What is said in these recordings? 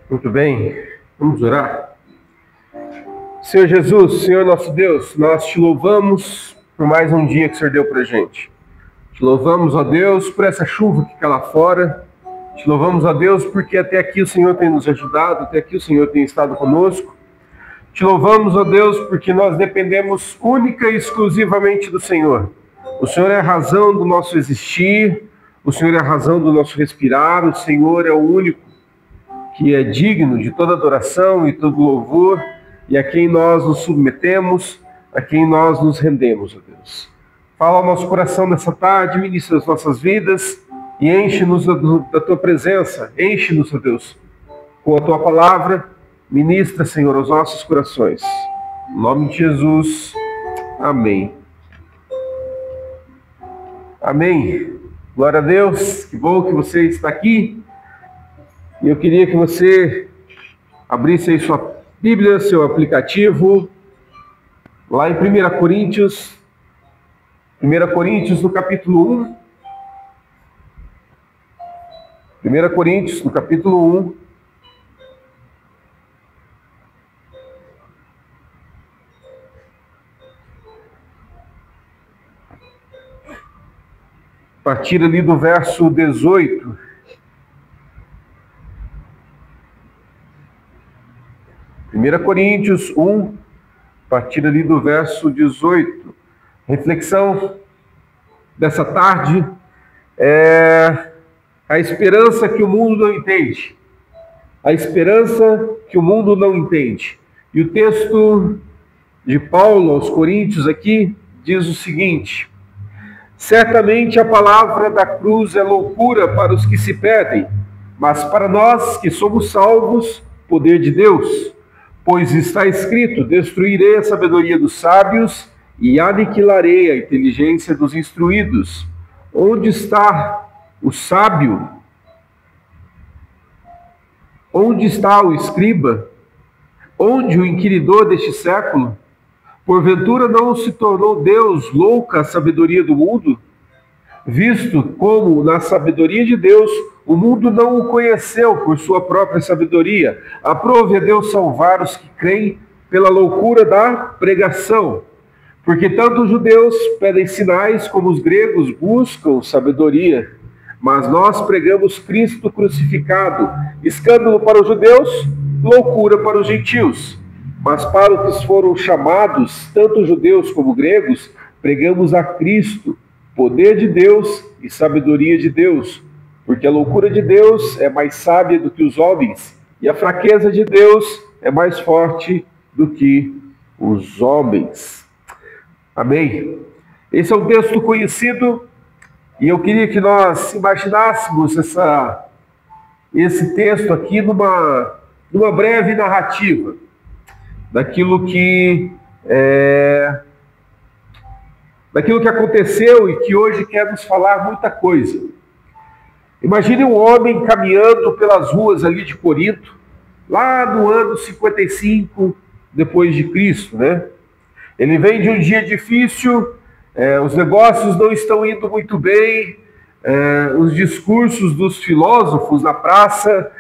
Muito bem, vamos orar. Senhor Jesus, Senhor nosso Deus, nós te louvamos por mais um dia que o Senhor deu para a gente. Te louvamos, ó Deus, por essa chuva que cai lá fora. Te louvamos, ó Deus, porque até aqui o Senhor tem nos ajudado, até aqui o Senhor tem estado conosco. Te louvamos, ó Deus, porque nós dependemos única e exclusivamente do Senhor. O Senhor é a razão do nosso existir, o Senhor é a razão do nosso respirar, o Senhor é o único que é digno de toda adoração e todo louvor, e a quem nós nos submetemos, a quem nós nos rendemos, ó Deus. Fala ao nosso coração nessa tarde, ministra as nossas vidas e enche-nos da tua presença, enche-nos, ó Deus, com a tua palavra, ministra, Senhor, aos nossos corações. Em nome de Jesus, amém. Amém. Glória a Deus, que bom que você está aqui. E eu queria que você abrisse aí sua Bíblia, seu aplicativo, lá em 1 Coríntios, no capítulo 1. 1 Coríntios, no capítulo 1. A partir ali do verso 18. 1 Coríntios 1, a partir ali do verso 18. Reflexão dessa tarde é a esperança que o mundo não entende. A esperança que o mundo não entende. E o texto de Paulo aos Coríntios aqui diz o seguinte: certamente a palavra da cruz é loucura para os que se perdem, mas para nós que somos salvos, poder de Deus. Pois está escrito: destruirei a sabedoria dos sábios e aniquilarei a inteligência dos instruídos. Onde está o sábio? Onde está o escriba? Onde o inquiridor deste século? Porventura não se tornou Deus louca a sabedoria do mundo? Visto como, na sabedoria de Deus, o mundo não o conheceu por sua própria sabedoria, aprove a Deus salvar os que creem pela loucura da pregação. Porque tanto os judeus pedem sinais, como os gregos buscam sabedoria. Mas nós pregamos Cristo crucificado, escândalo para os judeus, loucura para os gentios. Mas para os que foram chamados, tanto judeus como gregos, pregamos a Cristo, poder de Deus e sabedoria de Deus, porque a loucura de Deus é mais sábia do que os homens, e a fraqueza de Deus é mais forte do que os homens. Amém? Esse é um texto conhecido, e eu queria que nós imaginássemos esse texto aqui numa breve narrativa, daquilo que aconteceu e que hoje quer nos falar muita coisa. Imagine um homem caminhando pelas ruas ali de Corinto, lá no ano 55 depois de Cristo, né? Ele vem de um dia difícil, os negócios não estão indo muito bem, os discursos dos filósofos na praça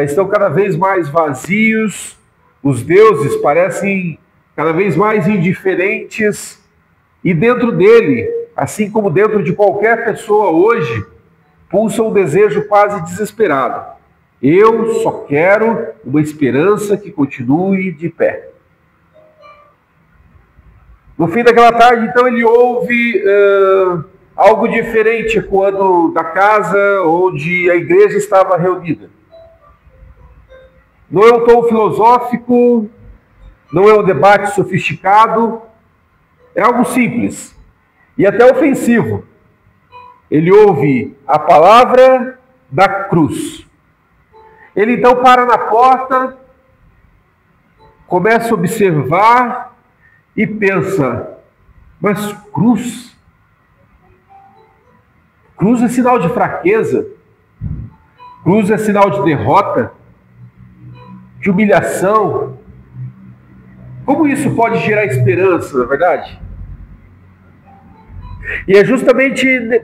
estão cada vez mais vazios, os deuses parecem cada vez mais indiferentes, e dentro dele, assim como dentro de qualquer pessoa hoje, pulsa um desejo quase desesperado. Eu só quero uma esperança que continue de pé. No fim daquela tarde, então, ele ouve algo diferente ecoando da casa onde a igreja estava reunida. Não é um tom filosófico, não é um debate sofisticado, é algo simples e até ofensivo. Ele ouve a palavra da cruz. Ele então para na porta, começa a observar e pensa: mas cruz? Cruz é sinal de fraqueza, cruz é sinal de derrota, de humilhação. Como isso pode gerar esperança, na verdade? E é justamente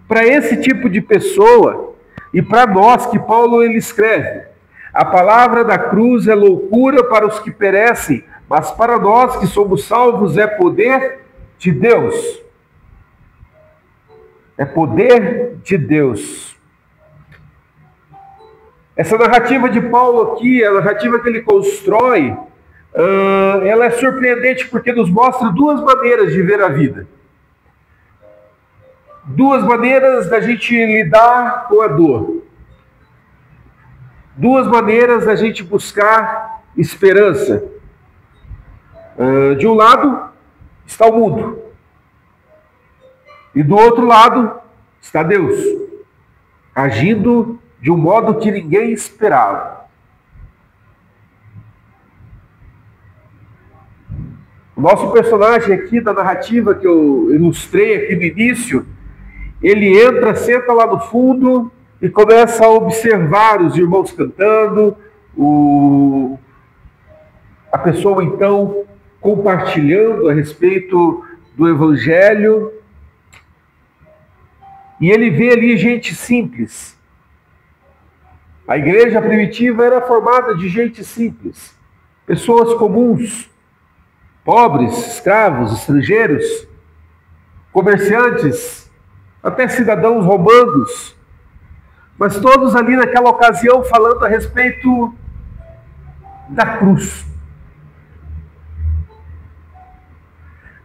para esse tipo de pessoa e para nós que Paulo ele escreve. A palavra da cruz é loucura para os que perecem, mas para nós que somos salvos é poder de Deus. É poder de Deus. Essa narrativa de Paulo aqui, a narrativa que ele constrói, ela é surpreendente porque nos mostra duas maneiras de ver a vida. Duas maneiras da gente lidar com a dor. Duas maneiras da gente buscar esperança. De um lado está o mundo. E do outro lado está Deus, agindo de um modo que ninguém esperava. O nosso personagem aqui da narrativa que eu ilustrei aqui no início, ele entra, senta lá no fundo e começa a observar os irmãos cantando, a pessoa então compartilhando a respeito do Evangelho. E ele vê ali gente simples. A igreja primitiva era formada de gente simples, pessoas comuns, pobres, escravos, estrangeiros, comerciantes, até cidadãos romanos, mas todos ali naquela ocasião falando a respeito da cruz.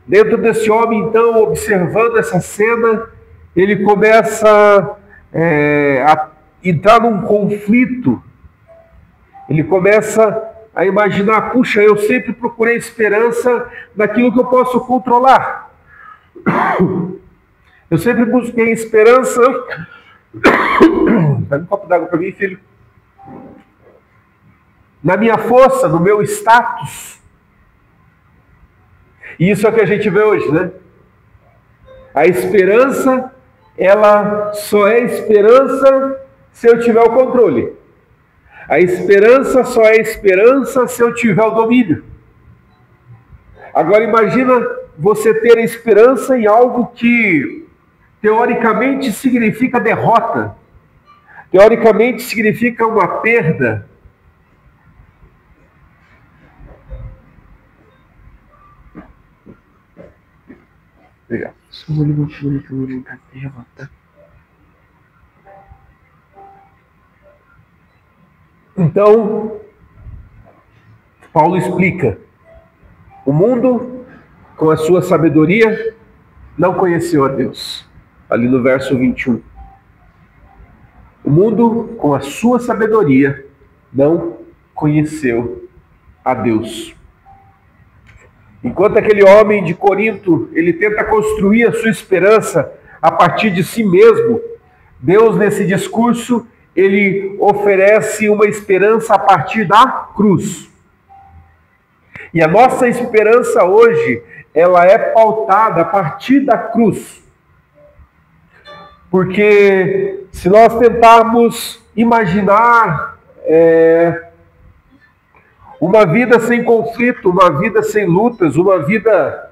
Dentro desse homem, então, observando essa cena, ele começa a entrar num conflito. Ele começa a imaginar, puxa, eu sempre procurei esperança naquilo que eu posso controlar. Eu sempre busquei esperança. Dá um copo d'água para mim, filho. Na minha força, no meu status. E isso é o que a gente vê hoje, né? A esperança, ela só é esperança se eu tiver o controle. A esperança só é esperança se eu tiver o domínio. Agora imagina você ter esperança em algo que teoricamente significa derrota. Teoricamente significa uma perda. Obrigado. Então, Paulo explica: o mundo, com a sua sabedoria, não conheceu a Deus. Ali no verso 21. O mundo, com a sua sabedoria, não conheceu a Deus. Enquanto aquele homem de Corinto, ele tenta construir a sua esperança a partir de si mesmo, Deus, nesse discurso, ele oferece uma esperança a partir da cruz. E a nossa esperança hoje, ela é pautada a partir da cruz. Porque se nós tentarmos imaginar uma vida sem conflito, uma vida sem lutas, uma vida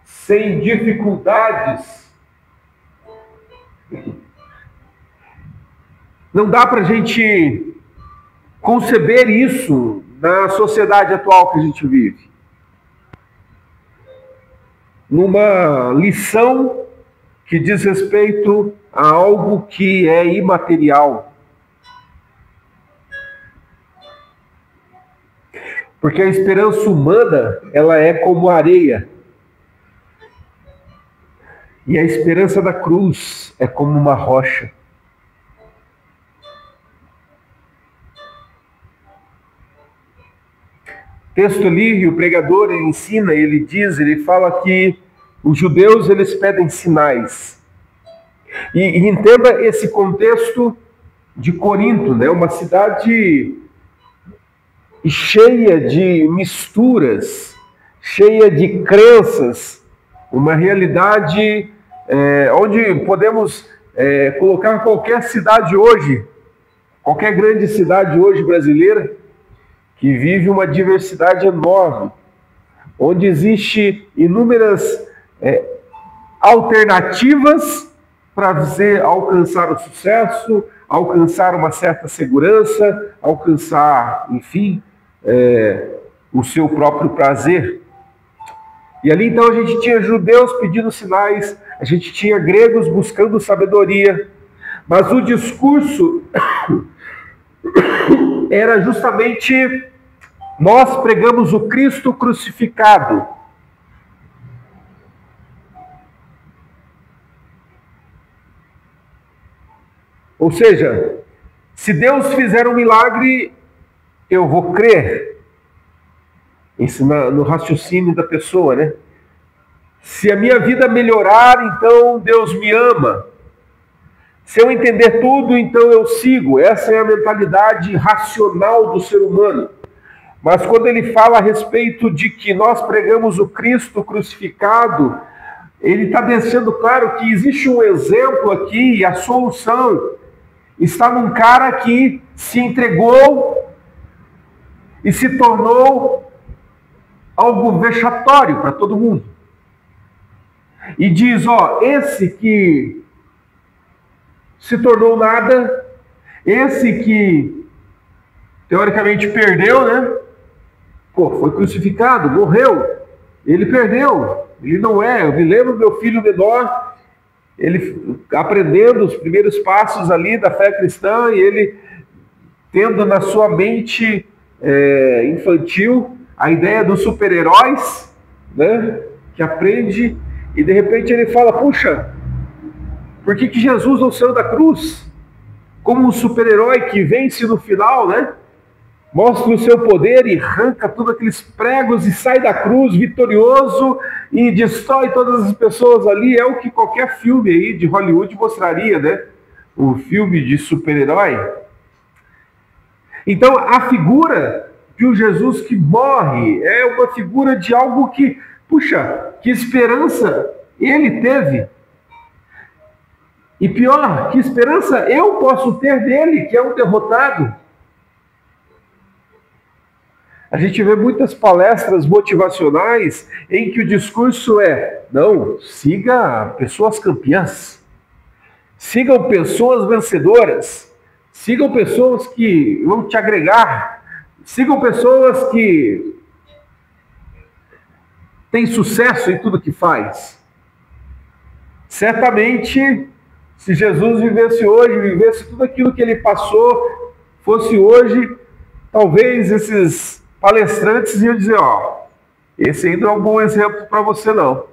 sem dificuldades, não dá para a gente conceber isso na sociedade atual que a gente vive. Numa lição que diz respeito a algo que é imaterial. Porque a esperança humana, ela é como areia. E a esperança da cruz é como uma rocha. O texto ali, o pregador, ele ensina, ele diz, ele fala que os judeus, eles pedem sinais. E entenda esse contexto de Corinto, né? Uma cidade cheia de misturas, cheia de crenças, uma realidade onde podemos colocar qualquer cidade hoje, qualquer grande cidade hoje brasileira, que vive uma diversidade enorme, onde existe inúmeras alternativas para você alcançar o sucesso, alcançar uma certa segurança, alcançar, enfim, o seu próprio prazer. E ali então a gente tinha judeus pedindo sinais, a gente tinha gregos buscando sabedoria, mas o discurso era justamente: nós pregamos o Cristo crucificado. Ou seja, se Deus fizer um milagre, eu vou crer. Isso no raciocínio da pessoa, né? Se a minha vida melhorar, então Deus me ama. Se eu entender tudo, então eu sigo. Essa é a mentalidade racional do ser humano. Mas quando ele fala a respeito de que nós pregamos o Cristo crucificado, ele está deixando claro que existe um exemplo aqui, e a solução está num cara que se entregou e se tornou algo vexatório para todo mundo. E diz, esse que se tornou nada, esse que teoricamente perdeu, né? Foi crucificado, morreu, ele perdeu, ele não é. Eu me lembro do meu filho menor, ele aprendendo os primeiros passos ali da fé cristã, e ele tendo na sua mente infantil a ideia dos super-heróis, né? Que aprende, e de repente ele fala: puxa, por que Jesus não saiu da cruz? Como um super-herói que vence no final, né? Mostra o seu poder e arranca todos aqueles pregos e sai da cruz vitorioso e destrói todas as pessoas ali. É o que qualquer filme aí de Hollywood mostraria, né? O filme de super-herói. Então, a figura de um Jesus que morre é uma figura de algo que, puxa, que esperança ele teve. E pior, que esperança eu posso ter dele, que é um derrotado. A gente vê muitas palestras motivacionais em que o discurso é: não, siga pessoas campeãs, sigam pessoas vencedoras, sigam pessoas que vão te agregar, sigam pessoas que têm sucesso em tudo que faz. Certamente, se Jesus vivesse hoje, vivesse tudo aquilo que ele passou, fosse hoje, talvez esses palestrantes iam dizer: esse ainda não é um bom exemplo para você não.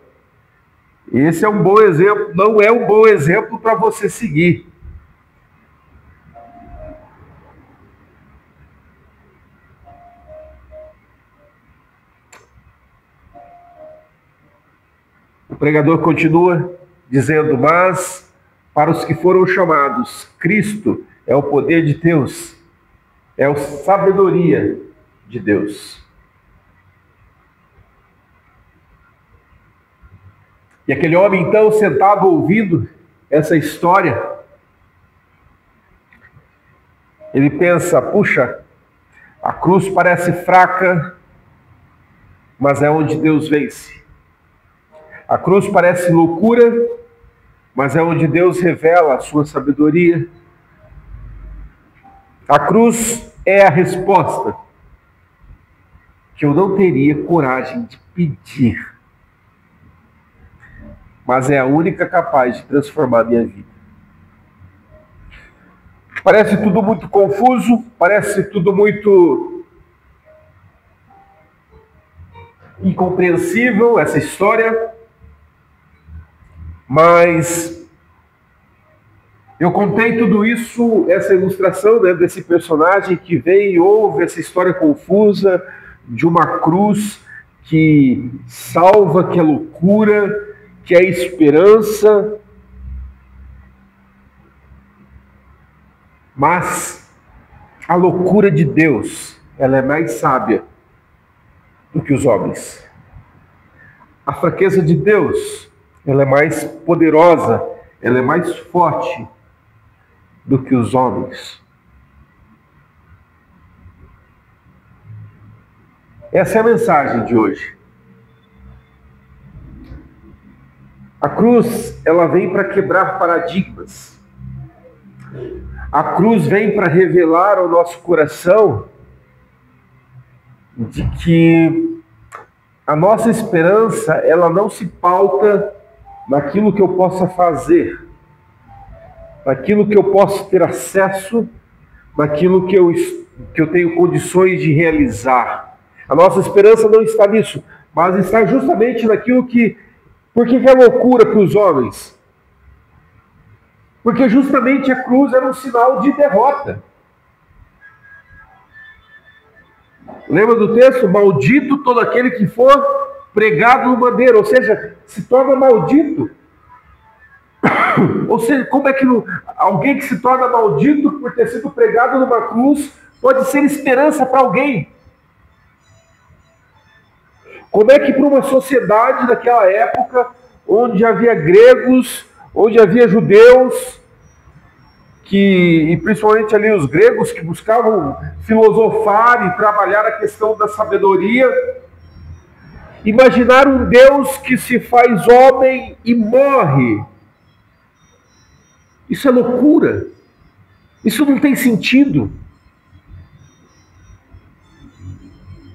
Esse é um bom exemplo, não é um bom exemplo para você seguir. O pregador continua dizendo: mas para os que foram chamados, Cristo é o poder de Deus, é a sabedoria de Deus. E aquele homem então sentado ouvindo essa história, ele pensa: puxa, a cruz parece fraca, mas é onde Deus vence. A cruz parece loucura, mas é onde Deus revela a sua sabedoria. A cruz é a resposta que eu não teria coragem de pedir, mas é a única capaz de transformar a minha vida. Parece tudo muito confuso, parece tudo muito incompreensível, essa história, mas eu contei tudo isso, essa ilustração, né, desse personagem que vem e ouve essa história confusa de uma cruz que salva, que é loucura, que é esperança. Mas a loucura de Deus, ela é mais sábia do que os homens. A fraqueza de Deus, ela é mais poderosa, ela é mais forte do que os homens. Essa é a mensagem de hoje. A cruz, ela vem para quebrar paradigmas. A cruz vem para revelar ao nosso coração de que a nossa esperança, ela não se pauta naquilo que eu possa fazer, naquilo que eu posso ter acesso, naquilo que eu tenho condições de realizar. A nossa esperança não está nisso, mas está justamente naquilo que... Por que é loucura para os homens? Porque justamente a cruz era um sinal de derrota. Lembra do texto? Maldito todo aquele que for pregado no madeiro, ou seja, se torna maldito. Ou seja, como é que alguém que se torna maldito por ter sido pregado numa cruz pode ser esperança para alguém? Como é que para uma sociedade daquela época, onde havia gregos, onde havia judeus, e principalmente ali os gregos que buscavam filosofar e trabalhar a questão da sabedoria, imaginar um Deus que se faz homem e morre, isso é loucura, isso não tem sentido.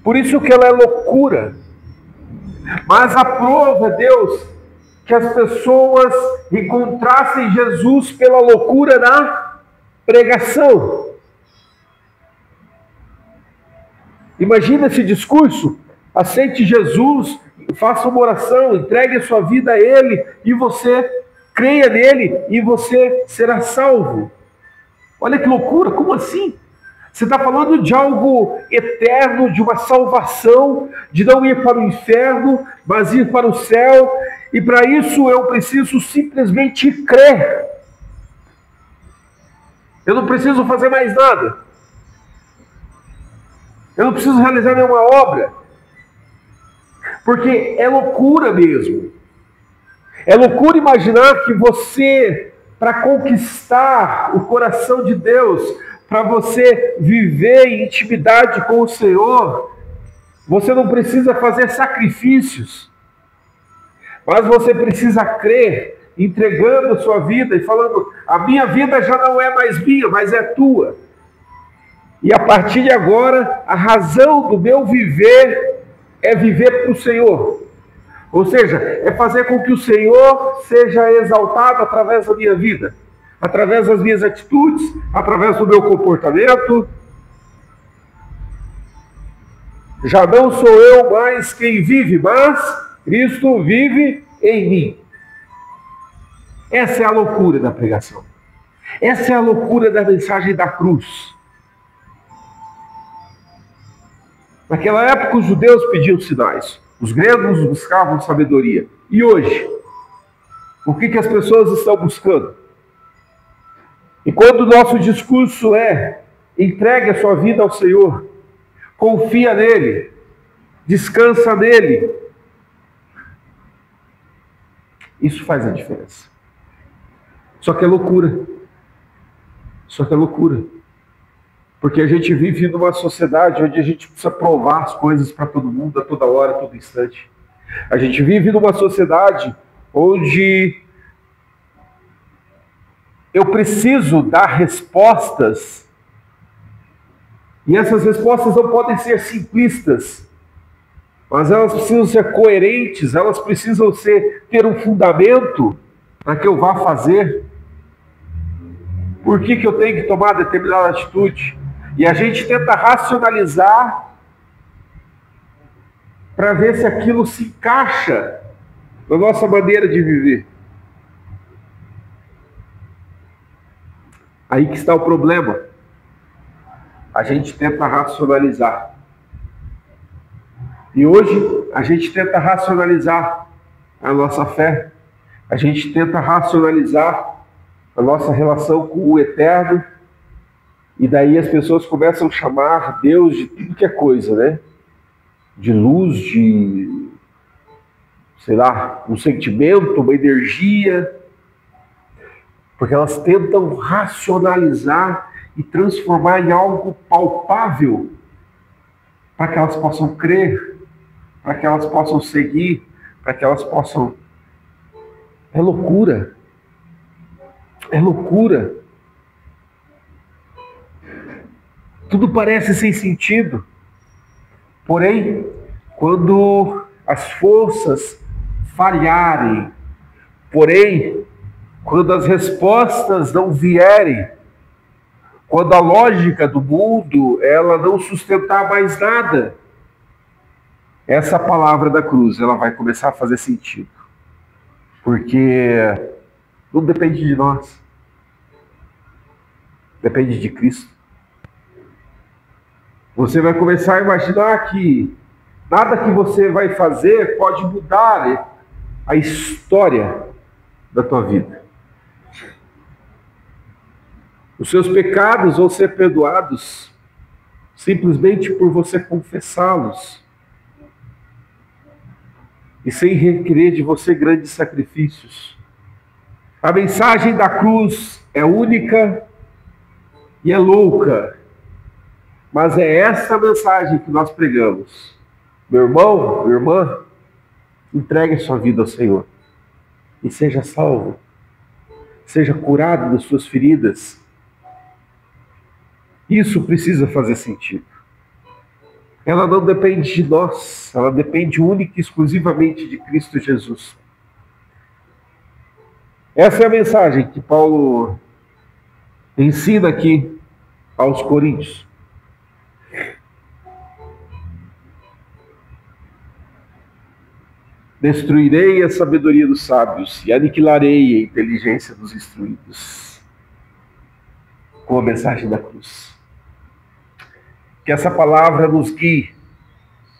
Por isso que ela é loucura. Mas aprova Deus que as pessoas encontrassem Jesus pela loucura da pregação. Imagina esse discurso: aceite Jesus, faça uma oração, entregue a sua vida a Ele e você creia nele e você será salvo. Olha que loucura, como assim? Você está falando de algo eterno, de uma salvação, de não ir para o inferno, mas ir para o céu. E para isso eu preciso simplesmente crer. Eu não preciso fazer mais nada. Eu não preciso realizar nenhuma obra. Porque é loucura mesmo. É loucura imaginar que você, para conquistar o coração de Deus, para você viver em intimidade com o Senhor, você não precisa fazer sacrifícios, mas você precisa crer, entregando a sua vida e falando: a minha vida já não é mais minha, mas é tua. E a partir de agora, a razão do meu viver é viver para o Senhor. Ou seja, é fazer com que o Senhor seja exaltado através da minha vida, através das minhas atitudes, através do meu comportamento. Já não sou eu mais quem vive, mas Cristo vive em mim. Essa é a loucura da pregação. Essa é a loucura da mensagem da cruz. Naquela época os judeus pediam sinais, os gregos buscavam sabedoria. E hoje, o que as pessoas estão buscando? E quando o nosso discurso é: entregue a sua vida ao Senhor, confia nele, descansa nele, isso faz a diferença. Só que é loucura. Só que é loucura. Porque a gente vive numa sociedade onde a gente precisa provar as coisas para todo mundo, a toda hora, a todo instante. A gente vive numa sociedade onde eu preciso dar respostas, e essas respostas não podem ser simplistas, mas elas precisam ser coerentes, elas precisam ter um fundamento para que eu vá fazer. Por que eu tenho que tomar determinada atitude? E a gente tenta racionalizar para ver se aquilo se encaixa na nossa maneira de viver. Aí que está o problema. A gente tenta racionalizar. E hoje a gente tenta racionalizar a nossa fé. A gente tenta racionalizar a nossa relação com o eterno. E daí as pessoas começam a chamar Deus de tudo que é coisa, né? De luz, de, sei lá, um sentimento, uma energia. Porque elas tentam racionalizar e transformar em algo palpável para que elas possam crer, para que elas possam seguir, para que elas possam... É loucura. É loucura. Tudo parece sem sentido. Porém, quando as forças falharem, porém, quando as respostas não vierem, quando a lógica do mundo ela não sustentar mais nada, essa palavra da cruz ela vai começar a fazer sentido. Porque não depende de nós. Depende de Cristo. Você vai começar a imaginar que nada que você vai fazer pode mudar a história da tua vida. Os seus pecados vão ser perdoados simplesmente por você confessá-los e sem requerer de você grandes sacrifícios. A mensagem da cruz é única e é louca, mas é essa mensagem que nós pregamos. Meu irmão, minha irmã, entregue a sua vida ao Senhor e seja salvo, seja curado das suas feridas. Isso precisa fazer sentido. Ela não depende de nós, ela depende única e exclusivamente de Cristo Jesus. Essa é a mensagem que Paulo ensina aqui aos Coríntios. Destruirei a sabedoria dos sábios e aniquilarei a inteligência dos instruídos. Com a mensagem da cruz. Que essa palavra nos guie,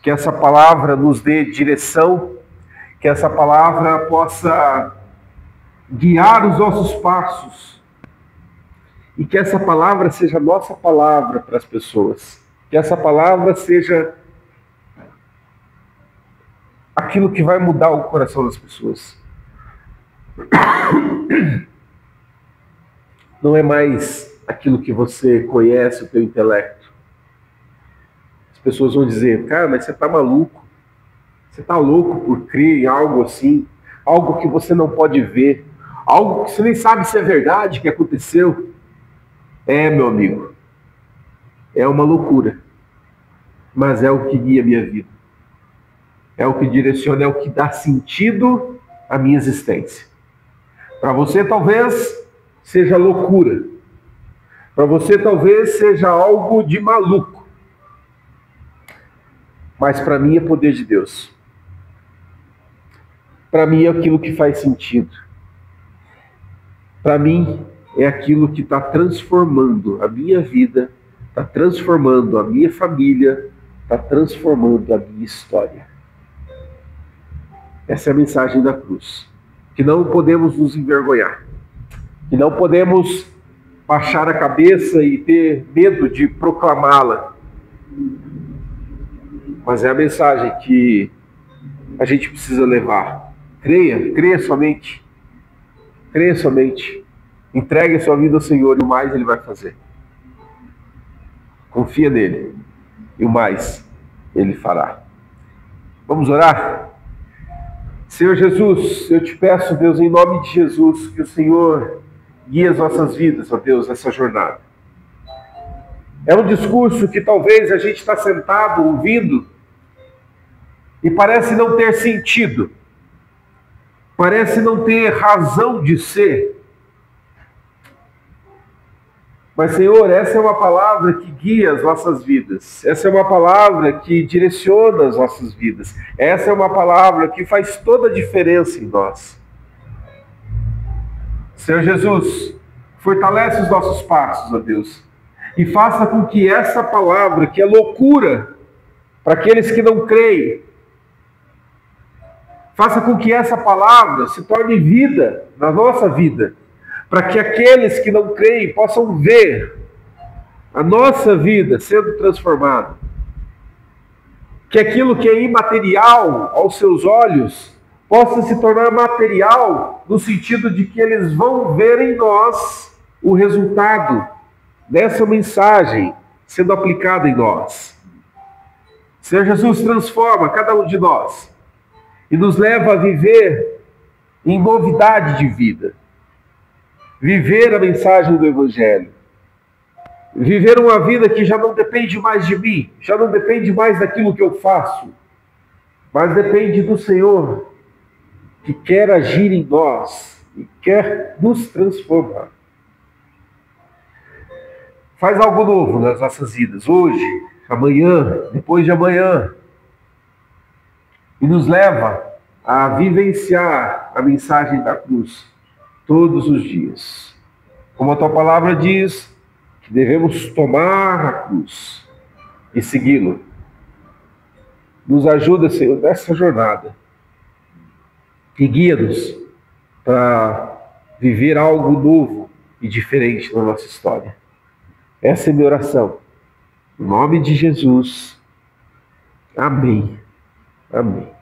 que essa palavra nos dê direção, que essa palavra possa guiar os nossos passos e que essa palavra seja a nossa palavra para as pessoas, que essa palavra seja aquilo que vai mudar o coração das pessoas. Não é mais aquilo que você conhece, o teu intelecto. As pessoas vão dizer, cara, mas você está maluco. Você está louco por crer em algo assim, algo que você não pode ver, algo que você nem sabe se é verdade que aconteceu. É, meu amigo, é uma loucura, mas é o que guia a minha vida. É o que direciona, é o que dá sentido à minha existência. Para você talvez seja loucura. Para você talvez seja algo de maluco. Mas para mim é poder de Deus. Para mim é aquilo que faz sentido. Para mim é aquilo que está transformando a minha vida, está transformando a minha família, está transformando a minha história. Essa é a mensagem da cruz. Que não podemos nos envergonhar. Que não podemos baixar a cabeça e ter medo de proclamá-la. Mas é a mensagem que a gente precisa levar. Creia somente. Creia somente. Entregue a sua vida ao Senhor e o mais Ele vai fazer. Confia nele e o mais Ele fará. Vamos orar? Senhor Jesus, eu te peço, Deus, em nome de Jesus, que o Senhor guie as nossas vidas, ó Deus, nessa jornada. É um discurso que talvez a gente está sentado ouvindo e parece não ter sentido, parece não ter razão de ser. Mas, Senhor, essa é uma palavra que guia as nossas vidas. Essa é uma palavra que direciona as nossas vidas. Essa é uma palavra que faz toda a diferença em nós. Senhor Jesus, fortalece os nossos passos, ó Deus. E faça com que essa palavra, que é loucura para aqueles que não creem, faça com que essa palavra se torne vida na nossa vida. Para que aqueles que não creem possam ver a nossa vida sendo transformada. Que aquilo que é imaterial aos seus olhos possa se tornar material no sentido de que eles vão ver em nós o resultado dessa mensagem sendo aplicada em nós. Senhor Jesus, transforma cada um de nós e nos leva a viver em novidade de vida. Viver a mensagem do Evangelho. Viver uma vida que já não depende mais de mim, já não depende mais daquilo que eu faço, mas depende do Senhor, que quer agir em nós e quer nos transformar. Faz algo novo nas nossas vidas, hoje, amanhã, depois de amanhã, e nos leva a vivenciar a mensagem da cruz todos os dias. Como a tua palavra diz, que devemos tomar a cruz e segui-lo. Nos ajuda, Senhor, nessa jornada e guia-nos para viver algo novo e diferente na nossa história. Essa é a minha oração. Em nome de Jesus. Amém. Amém.